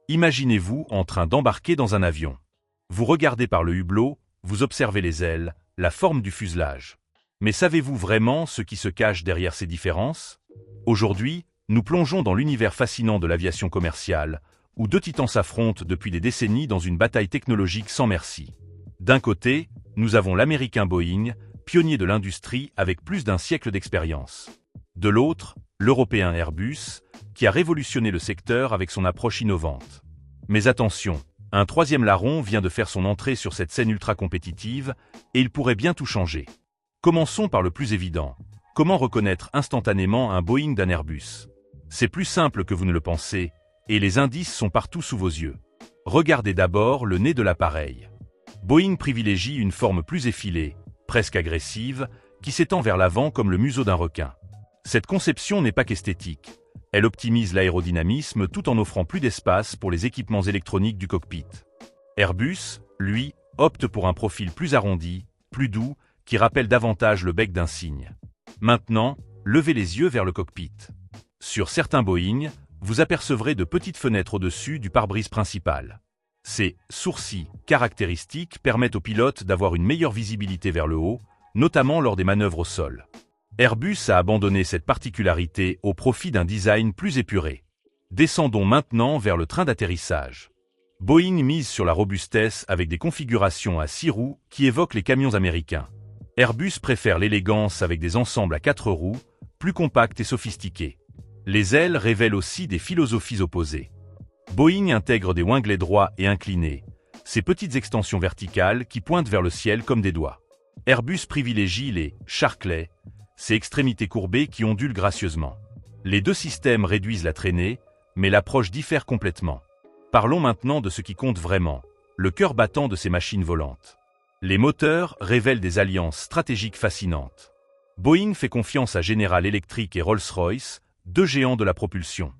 Imaginez-vous en train d'embarquer dans un avion. Vous regardez par le hublot, vous observez les ailes, la forme du fuselage. Mais savez-vous vraiment ce qui se cache derrière ces différences? Aujourd'hui, nous plongeons dans l'univers fascinant de l'aviation commerciale, où deux titans s'affrontent depuis des décennies dans une bataille technologique sans merci. D'un côté, nous avons l'américain Boeing, pionnier de l'industrie avec plus d'un siècle d'expérience. De l'autre, l'européen Airbus, qui a révolutionné le secteur avec son approche innovante. Mais attention, un troisième larron vient de faire son entrée sur cette scène ultra compétitive, et il pourrait bien tout changer. Commençons par le plus évident. Comment reconnaître instantanément un Boeing d'un Airbus? C'est plus simple que vous ne le pensez, et les indices sont partout sous vos yeux. Regardez d'abord le nez de l'appareil. Boeing privilégie une forme plus effilée, presque agressive, qui s'étend vers l'avant comme le museau d'un requin. Cette conception n'est pas qu'esthétique. Elle optimise l'aérodynamisme tout en offrant plus d'espace pour les équipements électroniques du cockpit. Airbus, lui, opte pour un profil plus arrondi, plus doux, qui rappelle davantage le bec d'un cygne. Maintenant, levez les yeux vers le cockpit. Sur certains Boeing, vous apercevrez de petites fenêtres au-dessus du pare-brise principal. Ces sourcils caractéristiques permettent aux pilotes d'avoir une meilleure visibilité vers le haut, notamment lors des manœuvres au sol. Airbus a abandonné cette particularité au profit d'un design plus épuré. Descendons maintenant vers le train d'atterrissage. Boeing mise sur la robustesse avec des configurations à 6 roues qui évoquent les camions américains. Airbus préfère l'élégance avec des ensembles à 4 roues, plus compacts et sophistiqués. Les ailes révèlent aussi des philosophies opposées. Boeing intègre des winglet droits et inclinés, ces petites extensions verticales qui pointent vers le ciel comme des doigts. Airbus privilégie les Sharkley, ces extrémités courbées qui ondulent gracieusement. Les deux systèmes réduisent la traînée, mais l'approche diffère complètement. Parlons maintenant de ce qui compte vraiment, le cœur battant de ces machines volantes. Les moteurs révèlent des alliances stratégiques fascinantes. Boeing fait confiance à General Electric et Rolls-Royce, deux géants de la propulsion.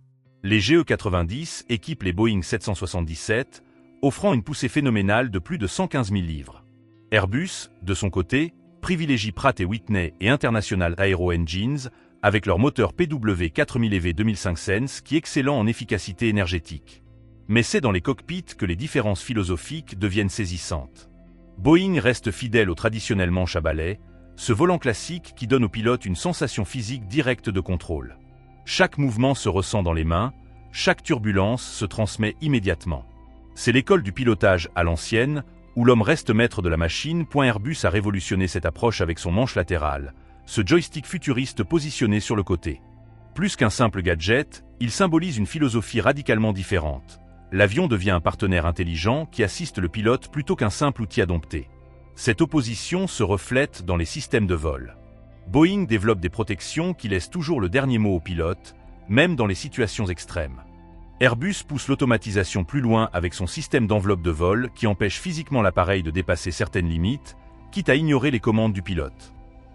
Les GE90 équipent les Boeing 777, offrant une poussée phénoménale de plus de 115 000 livres. Airbus, de son côté, privilégie Pratt & Whitney et International Aero Engines avec leur moteur PW4000EV 2005 Sense qui est excellent en efficacité énergétique. Mais c'est dans les cockpits que les différences philosophiques deviennent saisissantes. Boeing reste fidèle au traditionnel manche à balai, ce volant classique qui donne au pilote une sensation physique directe de contrôle. Chaque mouvement se ressent dans les mains, chaque turbulence se transmet immédiatement. C'est l'école du pilotage à l'ancienne, où l'homme reste maître de la machine. Airbus a révolutionné cette approche avec son manche latéral, ce joystick futuriste positionné sur le côté. Plus qu'un simple gadget, il symbolise une philosophie radicalement différente. L'avion devient un partenaire intelligent qui assiste le pilote plutôt qu'un simple outil à dompter. Cette opposition se reflète dans les systèmes de vol. Boeing développe des protections qui laissent toujours le dernier mot au pilote, même dans les situations extrêmes. Airbus pousse l'automatisation plus loin avec son système d'enveloppe de vol qui empêche physiquement l'appareil de dépasser certaines limites, quitte à ignorer les commandes du pilote.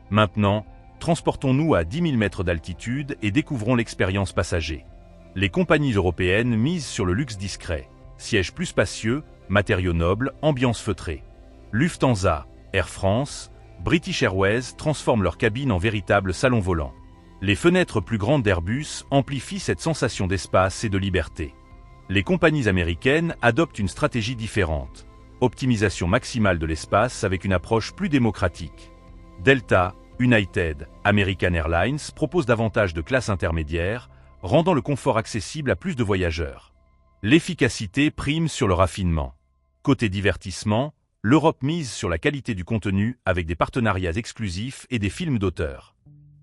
Maintenant, transportons-nous à 10 000 mètres d'altitude et découvrons l'expérience passager. Les compagnies européennes misent sur le luxe discret, sièges plus spacieux, matériaux nobles, ambiance feutrée. Lufthansa, Air France, British Airways transforment leur cabine en véritable salon volant. Les fenêtres plus grandes d'Airbus amplifient cette sensation d'espace et de liberté. Les compagnies américaines adoptent une stratégie différente. Optimisation maximale de l'espace avec une approche plus démocratique. Delta, United, American Airlines proposent davantage de classes intermédiaires, rendant le confort accessible à plus de voyageurs. L'efficacité prime sur le raffinement. Côté divertissement, l'Europe mise sur la qualité du contenu avec des partenariats exclusifs et des films d'auteur.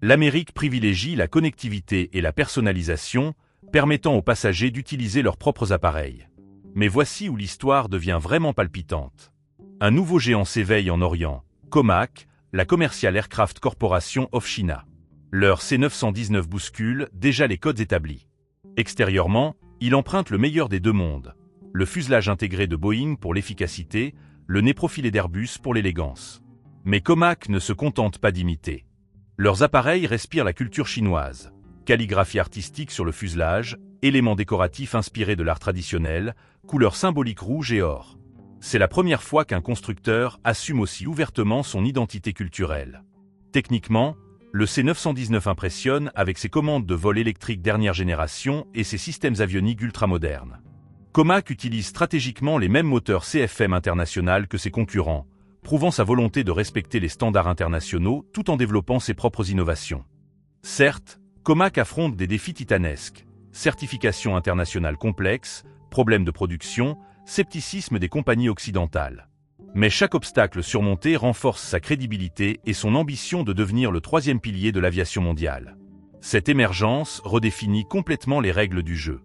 L'Amérique privilégie la connectivité et la personnalisation, permettant aux passagers d'utiliser leurs propres appareils. Mais voici où l'histoire devient vraiment palpitante. Un nouveau géant s'éveille en Orient, Comac, la Commercial Aircraft Corporation of China. Leur C919 bouscule déjà les codes établis. Extérieurement, il emprunte le meilleur des deux mondes. Le fuselage intégré de Boeing pour l'efficacité, le nez profilé d'Airbus pour l'élégance. Mais Comac ne se contente pas d'imiter. Leurs appareils respirent la culture chinoise. Calligraphie artistique sur le fuselage, éléments décoratifs inspirés de l'art traditionnel, couleurs symboliques rouge et or. C'est la première fois qu'un constructeur assume aussi ouvertement son identité culturelle. Techniquement, le C919 impressionne avec ses commandes de vol électrique dernière génération et ses systèmes avioniques ultramodernes. Comac utilise stratégiquement les mêmes moteurs CFM international que ses concurrents, prouvant sa volonté de respecter les standards internationaux tout en développant ses propres innovations. Certes, Comac affronte des défis titanesques, certifications internationales complexes, problèmes de production, scepticisme des compagnies occidentales. Mais chaque obstacle surmonté renforce sa crédibilité et son ambition de devenir le troisième pilier de l'aviation mondiale. Cette émergence redéfinit complètement les règles du jeu.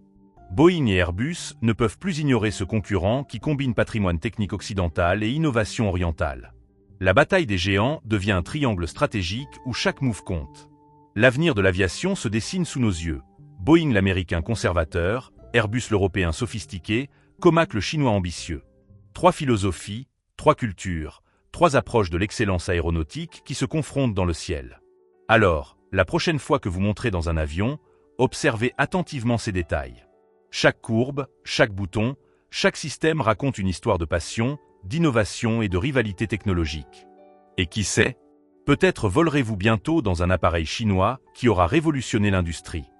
Boeing et Airbus ne peuvent plus ignorer ce concurrent qui combine patrimoine technique occidental et innovation orientale. La bataille des géants devient un triangle stratégique où chaque move compte. L'avenir de l'aviation se dessine sous nos yeux. Boeing l'américain conservateur, Airbus l'européen sophistiqué, Comac le chinois ambitieux. 3 philosophies, 3 cultures, 3 approches de l'excellence aéronautique qui se confrontent dans le ciel. Alors, la prochaine fois que vous monterez dans un avion, observez attentivement ces détails. Chaque courbe, chaque bouton, chaque système raconte une histoire de passion, d'innovation et de rivalité technologique. Et qui sait, peut-être volerez-vous bientôt dans un appareil chinois qui aura révolutionné l'industrie.